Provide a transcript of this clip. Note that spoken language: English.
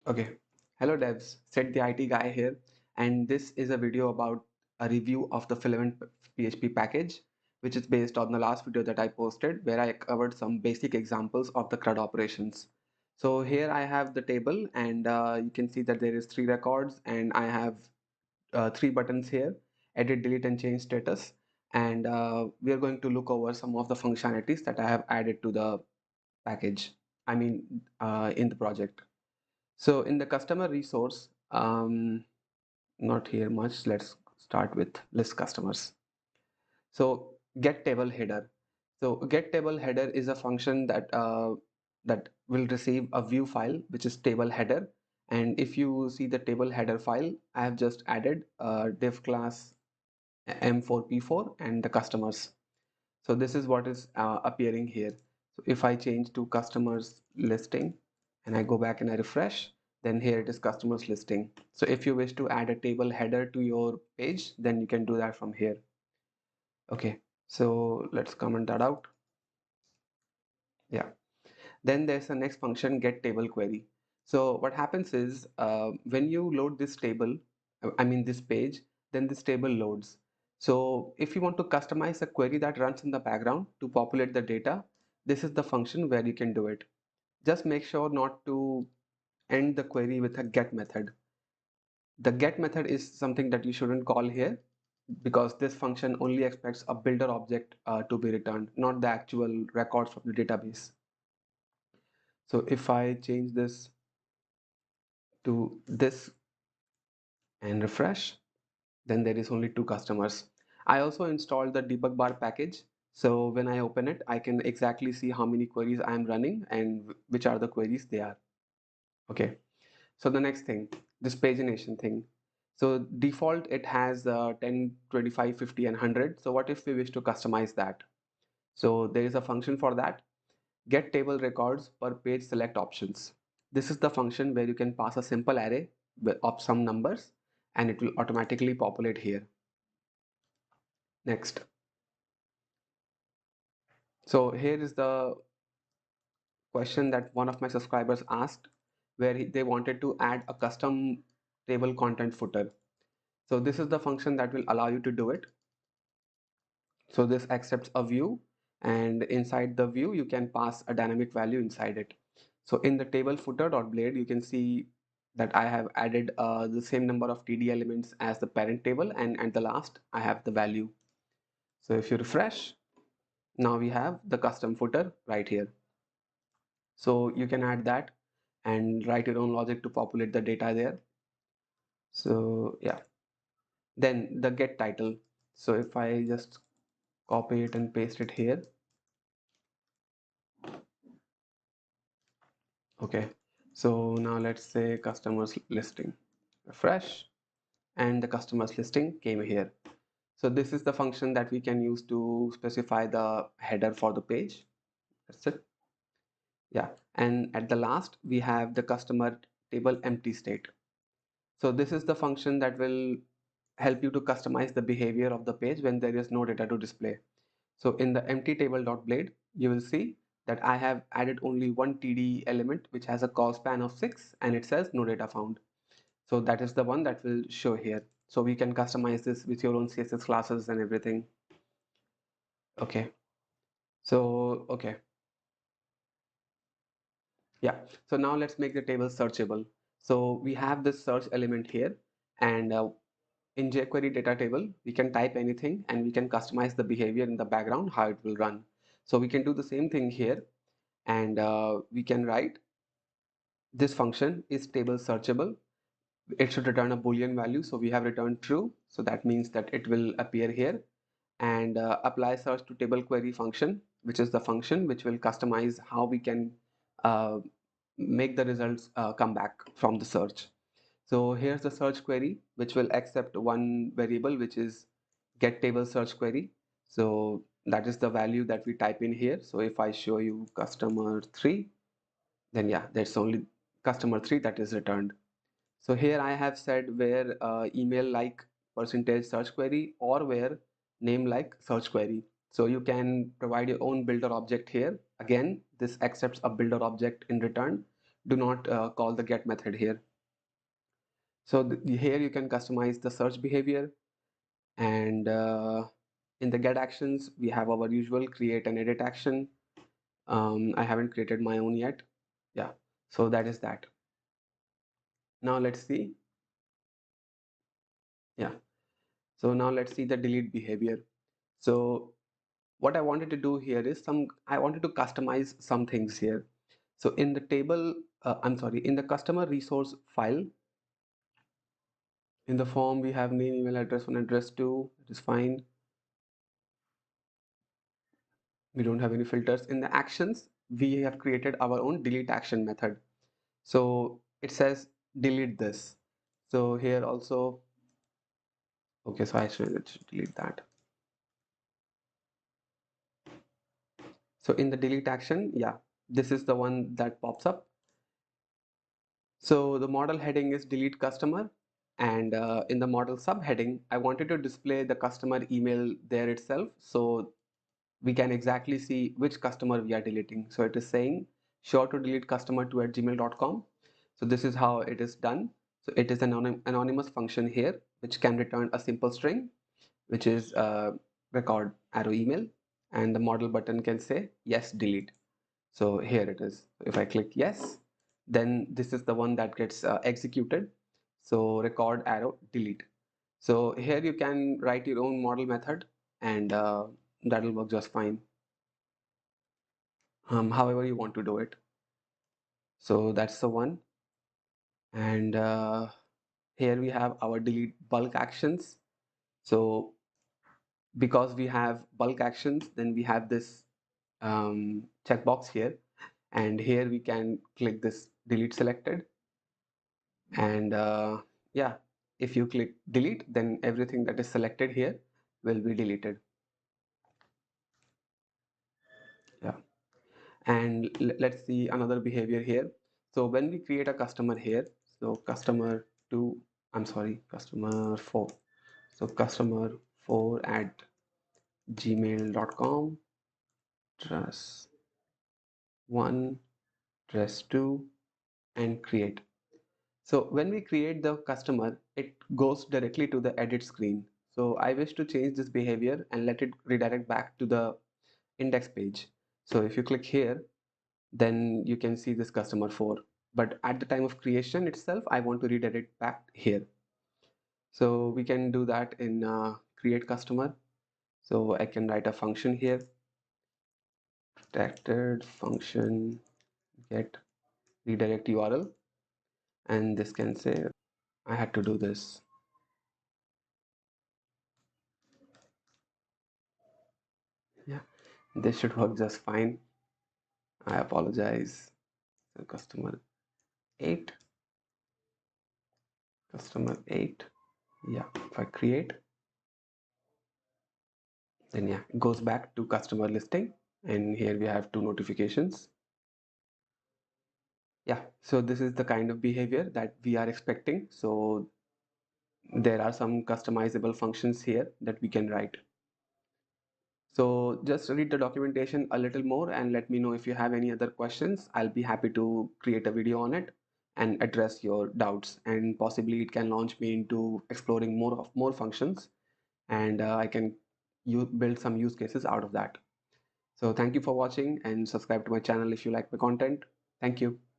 Okay. Hello devs, Set the IT guy here, and this is a video about a review of the Filament PHP package, which is based on the last video that I posted where I covered some basic examples of the CRUD operations. So here I have the table and you can see that there is 3 records and I have 3 buttons here: edit, delete and change status. And we are going to look over some of the functionalities that I have added to the package, in the project. So in the customer resource, not here much. Let's start with list customers. So get table header. So get table header is a function that will receive a view file, which is table header. And if you see the table header file, I have just added a div class M4P4 and the customers. So this is what is appearing here. So if I change to customers listing and I go back and I refresh, then here it is customers listing. So if you wish to add a table header to your page, then you can do that from here. Okay, so let's comment that out. Yeah. Then there's the next function, get table query. So what happens is when you load this table, this page, then this table loads. So if you want to customize a query that runs in the background to populate the data, this is the function where you can do it. Just make sure not to end the query with a get method. The get method is something that you shouldn't call here because this function only expects a builder object to be returned, not the actual records from the database. So if I change this to this and refresh, then there is only 2 customers. I also installed the debug bar package. So when I open it, I can exactly see how many queries I am running and which are the queries they are. Okay. So the next thing, this pagination thing. So default, it has 10, 25, 50 and 100. So what if we wish to customize that? So there is a function for that. Get table records per page select options. This is the function where you can pass a simple array of some numbers and it will automatically populate here. Next. So here is the question that one of my subscribers asked where they wanted to add a custom table content footer. So this is the function that will allow you to do it. So this accepts a view and inside the view you can pass a dynamic value inside it. So in the table footer.blade you can see that I have added the same number of TD elements as the parent table, and at the last I have the value. So if you refresh, now we have the custom footer right here. So you can add that and write your own logic to populate the data there. So yeah, then the get title. So if I just copy it and paste it here. Okay, so now let's say customers listing. Refresh and the customers listing came here. So this is the function that we can use to specify the header for the page. That's it. Yeah, and at the last we have the customer table empty state. So this is the function that will help you to customize the behavior of the page when there is no data to display. So in the empty table.blade, you will see that I have added only one TD element which has a call span of 6 and it says no data found. So that is the one that will show here. So we can customize this with your own CSS classes and everything. Okay. So, okay. Yeah. So now let's make the table searchable. So we have this search element here, and in jQuery data table, we can type anything and we can customize the behavior in the background, how it will run. So we can do the same thing here, and we can write this function is table searchable. It should return a Boolean value. So we have returned true. So that means that it will appear here, and apply search to table query function, which is the function which will customize how we can uh, make the results come back from the search. So here's the search query, which will accept one variable, which is get table search query. So that is the value that we type in here. So if I show you customer 3, then yeah, that's only customer 3 that is returned. So here I have said where email like percentage search query or where name like search query. So you can provide your own builder object here. Again, this accepts a builder object in return do not call the get method here. So here you can customize the search behavior, and in the get actions we have our usual create and edit action. I haven't created my own yet. Yeah, so that is that. Now let's see. Yeah, so now let's see the delete behavior. So what I wanted to do here is I wanted to customize some things here. So in the table, I'm sorry, in the customer resource file, in the form we have name, email address, one address too. It is fine. We don't have any filters. In the actions, we have created our own delete action method. So it says delete this. So here also, okay, so I should delete that. So in the delete action, yeah, this is the one that pops up. So the model heading is delete customer, and in the model subheading, I wanted to display the customer email there itself, so we can exactly see which customer we are deleting. So it is saying sure to delete customer2 at gmail.com. So this is how it is done. So it is an anonymous function here, which can return a simple string, which is record arrow email, and the model button can say yes, delete. So here it is. If I click yes, then this is the one that gets executed. So record arrow delete. So here you can write your own model method, and that will work just fine. However you want to do it. So that's the one. And here we have our delete bulk actions. So because we have bulk actions, then we have this checkbox here, and here we can click this delete selected, and yeah, if you click delete, then everything that is selected here will be deleted. Yeah, and let's see another behavior here. So when we create a customer here, so customer 2, I'm sorry, customer 4, so customer 4 at gmail.com, dress 1, dress 2, and create. So when we create the customer, it goes directly to the edit screen. So I wish to change this behavior and let it redirect back to the index page. So if you click here, then you can see this customer 4. But at the time of creation itself, I want to redirect back here. So we can do that in create customer. So I can write a function here, protected function get redirect URL, and this can say I had to do this. Yeah, this should work just fine. I apologize. So customer 8, customer 8. Yeah, if I create, then yeah, it goes back to customer listing, and here we have 2 notifications. Yeah, so this is the kind of behavior that we are expecting. So there are some customizable functions here that we can write. So just read the documentation a little more and let me know if you have any other questions. I'll be happy to create a video on it and address your doubts, and possibly it can launch me into exploring more functions, and I can build some use cases out of that. So thank you for watching, and subscribe to my channel if you like my content. Thank you.